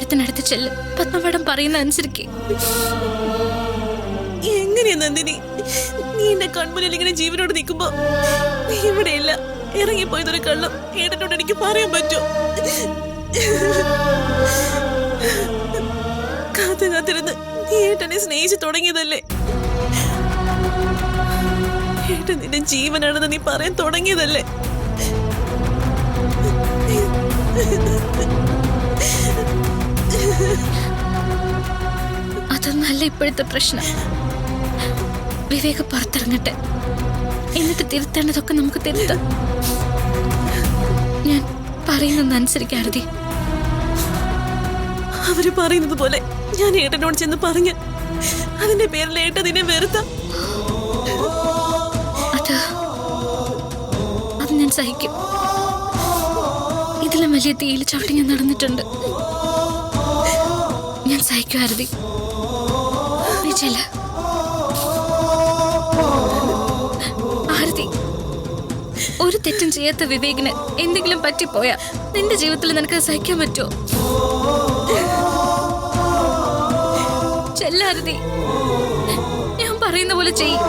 പത്മമാഡത്തിനടുത്ത് ചെല്ല്. പത്മമാഡം പറയുന്ന അനുസരിക്ക്. എങ്ങനെയാ നന്ദിനി, നീ എന്റെ കൺമുന്നിൽ ഇങ്ങനെ ജീവനോട് നിൽക്കുമ്പോ നീ ഇവിടെയില്ല, ഇറങ്ങിപ്പോയതൊരു കള്ളം ഏട്ടനോട് എനിക്ക് പറയാൻ പറ്റൂ? കാത്തിരുന്ന് നീ ഏട്ടനെ സ്നേഹിച്ചു തുടങ്ങിയതല്ലേ? ഏട്ടൻ നിന്റെ ജീവനാണെന്ന് നീ പറയാൻ തുടങ്ങിയതല്ലേ? അതൊന്നല്ല ഇപ്പോഴത്തെ പ്രശ്നം. വിവേക് പുറത്തിറങ്ങട്ടെ, എന്നിട്ട് തിരുത്തേണ്ടതൊക്കെ നമുക്ക് തിരുത്താം. ഞാൻ പറയുന്നതനുസരിക്കാരുതി. അവര് പറയുന്നത് പോലെ ഞാൻ ഏട്ടനോട് ചെന്ന് പറഞ്ഞ് അതിന്റെ പേരിൽ ഏട്ടൻ നിന്നെ വെറുത്ത അത് ഞാൻ സഹിക്കും. ഇതിലും വലിയ തീയിൽ ചവിട്ടി ഞാൻ നടന്നിട്ടുണ്ട്. ഞാൻ സഹിക്കും ആരതി. നീ ചെല്ല ആരതി. ഒരു തെറ്റും ചെയ്യാത്ത വിവേകിന് എന്തെങ്കിലും പറ്റിപ്പോയാ നിന്റെ ജീവിതത്തിൽ നിനക്ക് സഹിക്കാൻ പറ്റുമോ? ചെല്ലാരതി, ഞാൻ പറയുന്ന പോലെ ചെയ്യും.